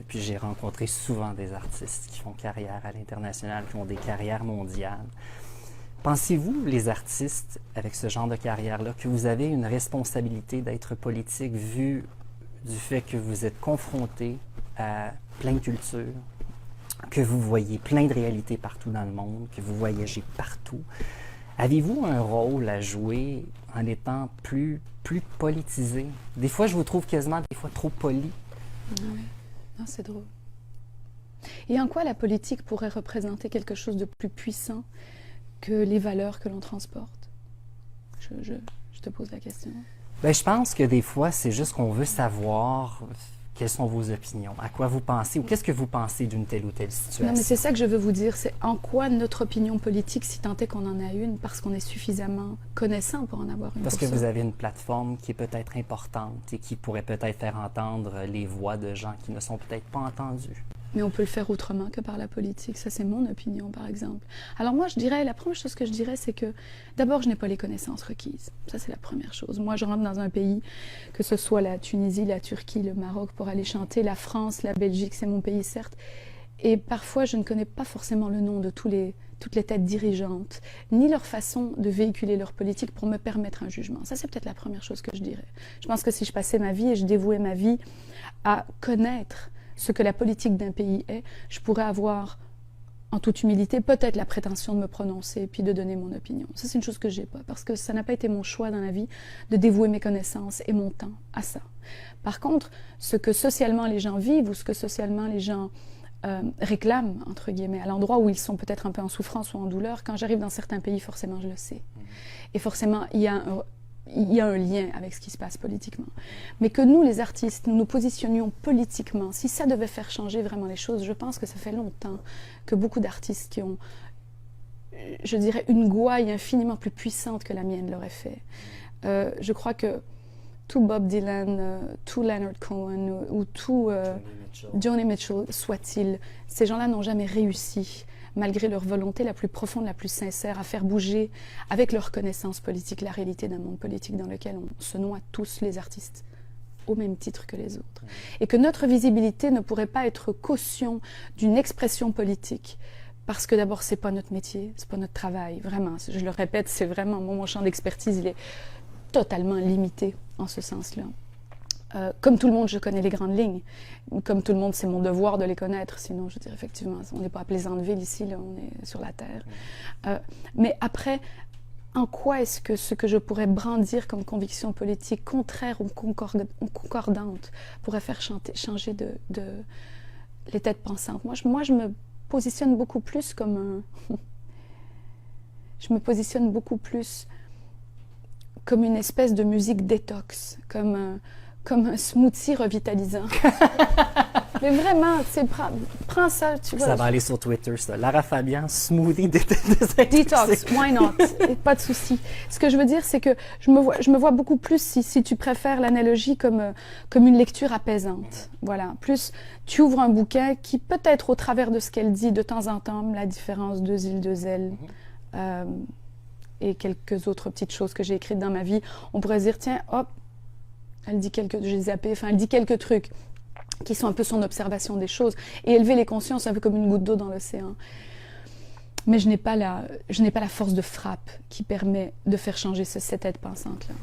puis j'ai rencontré souvent des artistes qui font carrière à l'international, qui ont des carrières mondiales. Pensez-vous, les artistes, avec ce genre de carrière-là, que vous avez une responsabilité d'être politique vu du fait que vous êtes confrontés à plein de cultures, que vous voyez plein de réalités partout dans le monde, que vous voyagez partout? Avez-vous un rôle à jouer en étant plus politisé? Des fois, je vous trouve quasiment des fois trop poli. Oui, non, c'est drôle. Et en quoi la politique pourrait représenter quelque chose de plus puissant que les valeurs que l'on transporte? Je te pose la question. Bien, je pense que des fois, c'est juste qu'on veut savoir quelles sont vos opinions, à quoi vous pensez ou qu'est-ce que vous pensez d'une telle ou telle situation. Non, mais c'est ça que je veux vous dire, c'est en quoi notre opinion politique, si tant est qu'on en a une, parce qu'on est suffisamment connaissant pour en avoir une. Parce que vous avez une plateforme qui est peut-être importante et qui pourrait peut-être faire entendre les voix de gens qui ne sont peut-être pas entendus. Mais on peut le faire autrement que par la politique. Ça, c'est mon opinion, par exemple. Alors moi, je dirais, la première chose que je dirais, c'est que d'abord, je n'ai pas les connaissances requises. Ça, c'est la première chose. Moi, je rentre dans un pays, que ce soit la Tunisie, la Turquie, le Maroc, pour aller chanter, la France, la Belgique, c'est mon pays, certes. Et parfois, je ne connais pas forcément le nom de toutes les têtes dirigeantes, ni leur façon de véhiculer leur politique pour me permettre un jugement. Ça, c'est peut-être la première chose que je dirais. Je pense que si je passais ma vie et je dévouais ma vie à connaître ce que la politique d'un pays est, je pourrais avoir, en toute humilité, peut-être la prétention de me prononcer puis de donner mon opinion. Ça, c'est une chose que je n'ai pas, parce que ça n'a pas été mon choix dans la vie de dévouer mes connaissances et mon temps à ça. Par contre, ce que socialement les gens vivent ou ce que socialement les gens réclament, entre guillemets, à l'endroit où ils sont peut-être un peu en souffrance ou en douleur, quand j'arrive dans certains pays, forcément, je le sais. Et forcément, il y a un lien avec ce qui se passe politiquement. Mais que nous, les artistes, nous nous positionnions politiquement, si ça devait faire changer vraiment les choses, je pense que ça fait longtemps que beaucoup d'artistes qui ont, je dirais, une gouaille infiniment plus puissante que la mienne l'auraient fait. Je crois que tout Bob Dylan, tout Leonard Cohen ou tout Joni Mitchell soit-il, ces gens-là n'ont jamais réussi, malgré leur volonté la plus profonde, la plus sincère, à faire bouger, avec leur connaissance politique, la réalité d'un monde politique dans lequel on se noie tous les artistes, au même titre que les autres. Et que notre visibilité ne pourrait pas être caution d'une expression politique, parce que d'abord, c'est pas notre métier, c'est pas notre travail, vraiment. Je le répète, c'est vraiment, mon champ d'expertise, il est totalement limité en ce sens-là. Comme tout le monde, je connais les grandes lignes. Comme tout le monde, c'est mon devoir de les connaître. Sinon, je dirais effectivement, on n'est pas à Pleasantville ici, là, on est sur la terre. Mais après, en quoi est-ce que ce que je pourrais brandir comme conviction politique contraire ou concordante pourrait faire changer de les têtes pensantes? Moi, je me positionne beaucoup plus comme un... je me positionne beaucoup plus comme une espèce de musique détox, comme un smoothie revitalisant. Mais vraiment, prends ça, tu vois. Ça va aller sur Twitter, ça. Lara Fabian, smoothie Detox, why not? Pas de souci. Ce que je veux dire, c'est que je me vois beaucoup plus, si tu préfères l'analogie, comme une lecture apaisante. Voilà. Plus, tu ouvres un bouquin qui, peut-être au travers de ce qu'elle dit, de temps en temps, la différence, deux îles, deux ailes, et quelques autres petites choses que j'ai écrites dans ma vie, on pourrait se dire, tiens, hop, elle dit elle dit quelques trucs qui sont un peu son observation des choses, et élever les consciences un peu comme une goutte d'eau dans l'océan. Mais je n'ai pas la force de frappe qui permet de faire changer cette tête pensante-là.